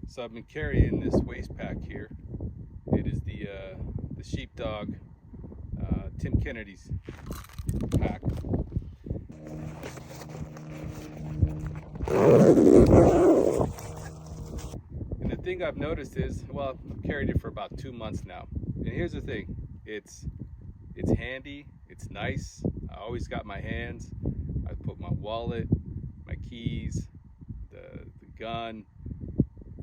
So I've been carrying this waist pack here. It is the Sheepdog Tim Kennedy's pack. And the thing I've noticed is, well, I've carried it for about 2 months now. And here's the thing: it's handy, it's nice. I always got my hands. I put my wallet, my keys, the gun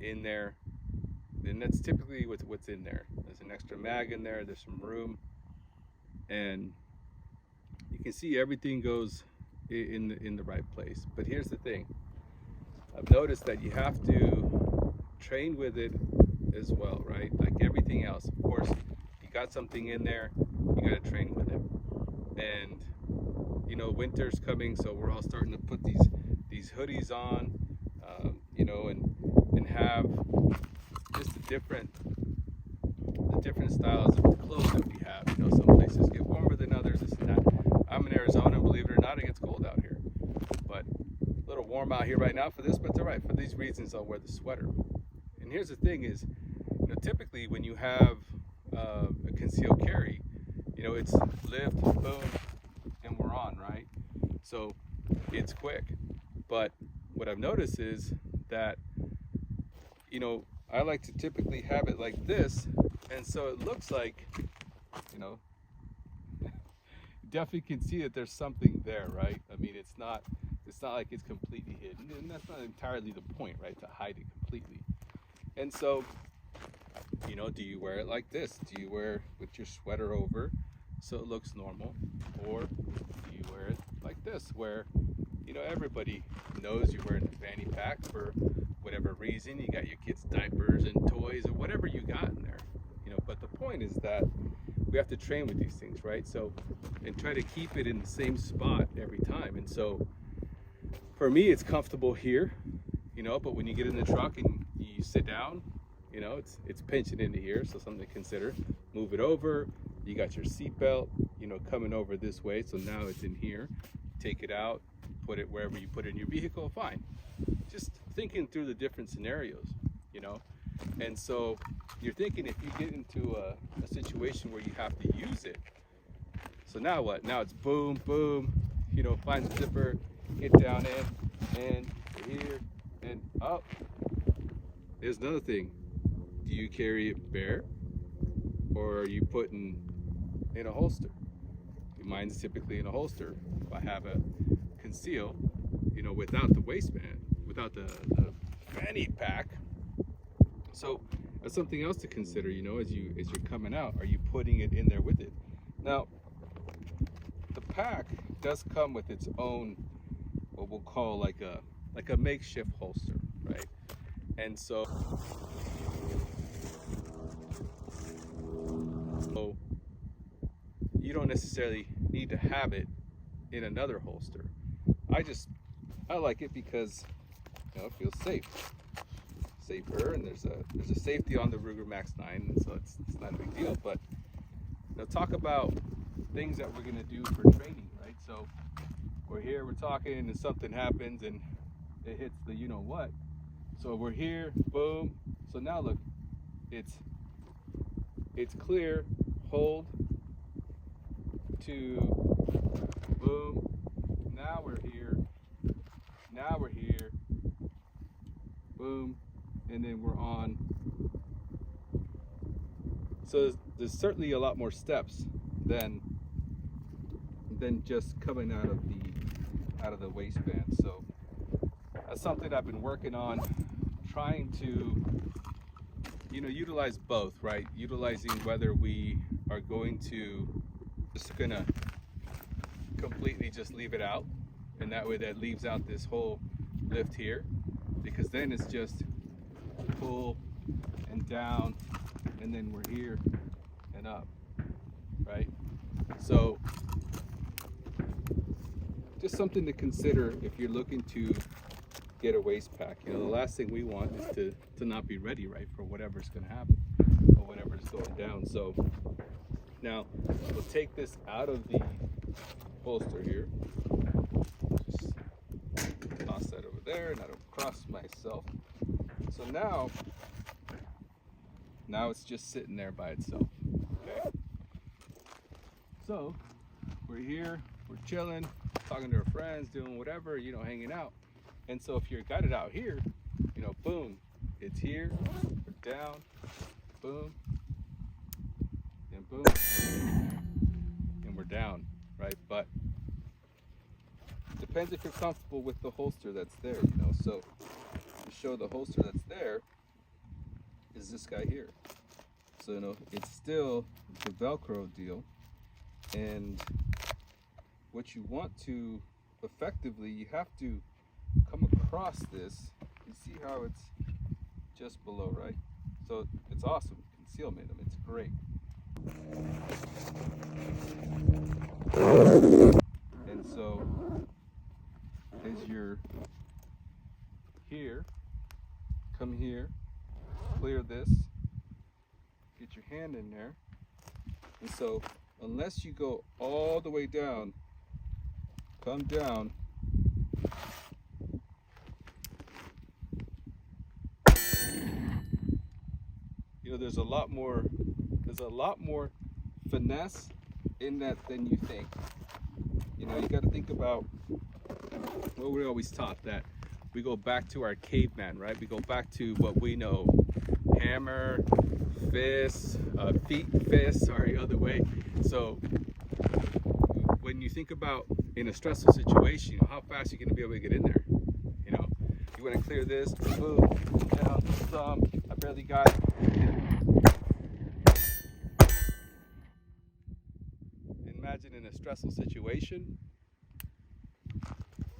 in there. And that's typically what's in there. There's an extra mag in there. There's some room, and you can see everything goes in the right place. But here's the thing: I've noticed that you have to train with it as well, right? Like everything else. Of course, you got something in there, you got to train with it. And winter's coming, so we're all starting to put these hoodies on, and have just the different styles of clothes that we have. Some places get warmer than others, this and that. I'm in Arizona, and believe it or not, it gets cold out here. But a little warm out here right now for this, but it's all right. For these reasons, I'll wear the sweater. And here's the thing is, typically when you have a concealed carry, it's lift, boom, and we're on, right? So it's quick. But what I've noticed is that, I like to typically have it like this. And so it looks like, definitely can see that there's something there, right? I mean, it's not like it's completely hidden, and that's not entirely the point, right? To hide it completely. And so, do you wear it like this? Do you wear with your sweater over so it looks normal? Or do you wear it like this, where, everybody knows you're wearing a fanny pack for whatever reason? You got your kids' diapers and toys or whatever you got in there. But the point is that we have to train with these things, right? So, and try to keep it in the same spot every time. And so, for me, it's comfortable here, but when you get in the truck and you sit down, it's pinching into here, so something to consider. Move it over. You got your seatbelt, coming over this way, so now it's in here. Take it out, put it wherever you put it in your vehicle, fine. Just thinking through the different scenarios, And so you're thinking, if you get into a situation where you have to use it, so now what? Now it's boom, boom, find the zipper, get down in, and here, and up. There's another thing. Do you carry it bare, or are you putting in a holster? Mine's typically in a holster. If I have a conceal, without the waistband, without the fanny pack. So that's something else to consider, as you're coming out. Are you putting it in there with it? Now, the pack does come with its own, what we'll call like a makeshift holster, right? And so you don't necessarily need to have it in another holster. I like it because it feels safer, and there's a safety on the Ruger Max 9, and so it's not a big deal. But talk about things that we're gonna do for training, right? So we're here, we're talking, and something happens, and it hits the what. So we're here, boom. So now look, it's clear, hold, to boom. Now we're here, boom, and then we're on. So there's certainly a lot more steps than just coming out of the waistband. So that's something I've been working on, trying to utilize both, right? Utilizing whether we are going to just gonna completely just leave it out, and that way that leaves out this whole lift here, because then it's just pull and down, and then we're here and up, right? So just something to consider if you're looking to get a waist pack. The last thing we want is to not be ready, right, for whatever's going to happen or whatever's going down. So now we'll take this out of the holster here. Just toss that over there, and I don't cross myself. So now it's just sitting there by itself. Okay. So we're here, we're chilling, talking to our friends, doing whatever, hanging out. And so if you're guided out here, boom, it's here, we're down, boom, and boom, and we're down, right? But it depends if you're comfortable with the holster that's there, So to show the holster that's there is this guy here. So, it's still the Velcro deal. And what you want to effectively, you have to come across this. You see how it's just below, right? So it's awesome. Concealment, it's great. And so as you're here, come here, clear this, get your hand in there. And so unless you go all the way down, come down, there's a lot more finesse in that than you think. You got to think about what we always taught, that we go back to our caveman, right? We go back to what we know: hammer, fist, other way. So when you think about in a stressful situation, how fast you're going to be able to get in there. You want to clear this, boom, down, thumb. I barely got it. Imagine in a stressful situation,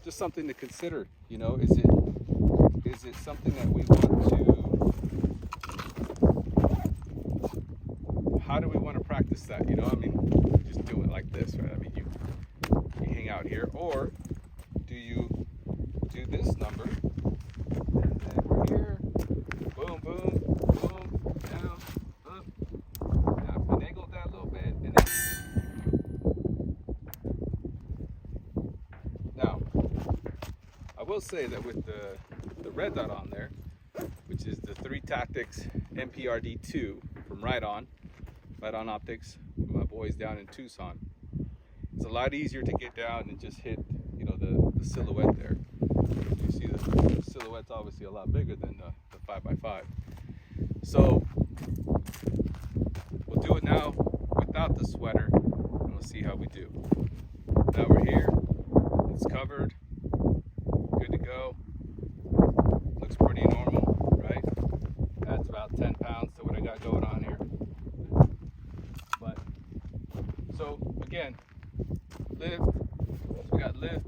just something to consider. Is it something that we want to? How do we want to practice that? Just do it like this, right? You hang out here, or do you do this number? And then we're here, boom, boom, boom, down, up. Now finagle that a little bit, and then. Now, I will say that with the red dot on there, which is the 3 Tactics MPRD2 from Right On Optics, my boys down in Tucson, it's a lot easier to get down and just hit, the silhouette there. You see the silhouette's obviously a lot bigger than the 5x5. So we'll do it now without the sweater, and we'll see how we do. Now we're here, it's covered, good to go. Looks pretty normal, right? That's about 10 pounds to what I got going on here. But, so again, lift, so we got lift,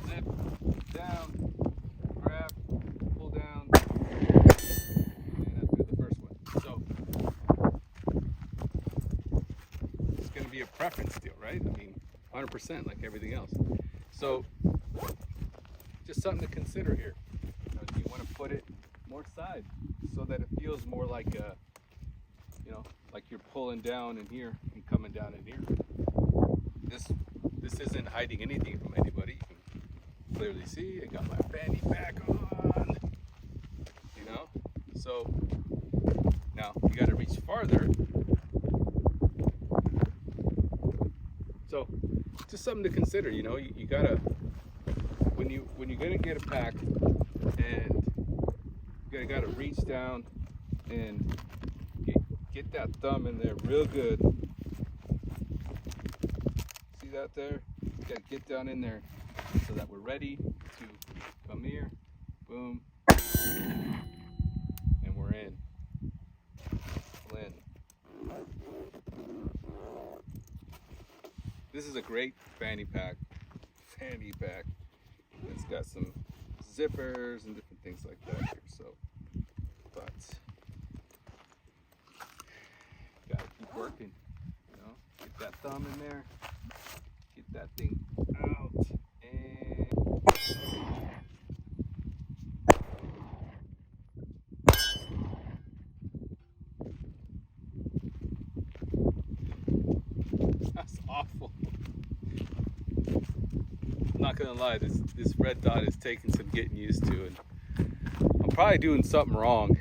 zip, down, grab, pull down, and that's the first one. So, it's going to be a preference deal, right? 100% like everything else. So, just something to consider here. Do you want to put it more side so that it feels more like like you're pulling down in here and coming down in here? This isn't hiding anything from anybody. You can clearly see I got my fanny pack on. So now you got to reach farther. So just something to consider. You gotta, when you're gonna get a pack, and you gotta reach down and get that thumb in there real good. See that there? You gotta get down in there so that we're ready to come here, boom, and we're in. This is a great fanny pack. It's got some zippers and different things like that here. So, but gotta keep working. Get that thumb in there. Get that thing out, and that's awful. I'm not gonna lie, this red dot is taking some getting used to, and I'm probably doing something wrong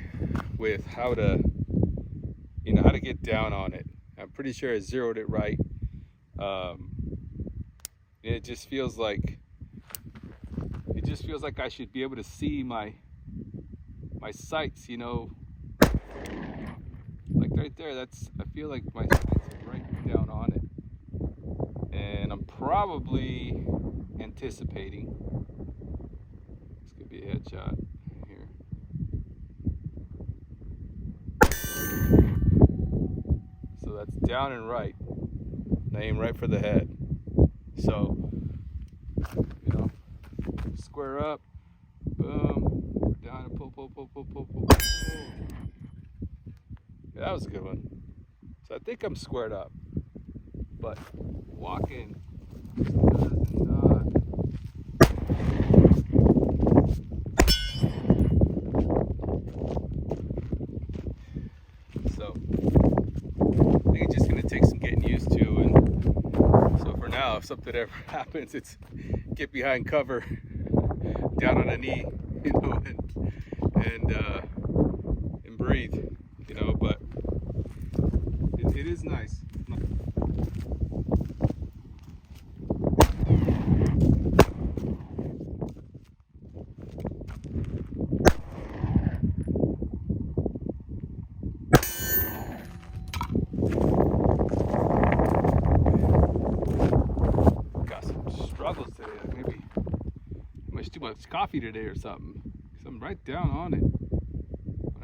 with how to, how to get down on it. I'm pretty sure I zeroed it right. It just feels like I should be able to see my sights, like right there. I feel like my sights are right down on it, and I'm probably anticipating this could be a headshot here. So that's down and right. I aim right for the head. So, square up, boom, down and pull. Yeah, that was a good one. So I think I'm squared up, but walking does not. So I think it's just gonna take some getting used to, and so for now, if something ever happens, it's get behind cover, down on a knee, and breathe, but it is nice. Got some struggles today. Maybe too much coffee today or something. I'm right down on it.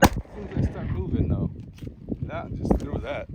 As soon as I start moving, though, just through that.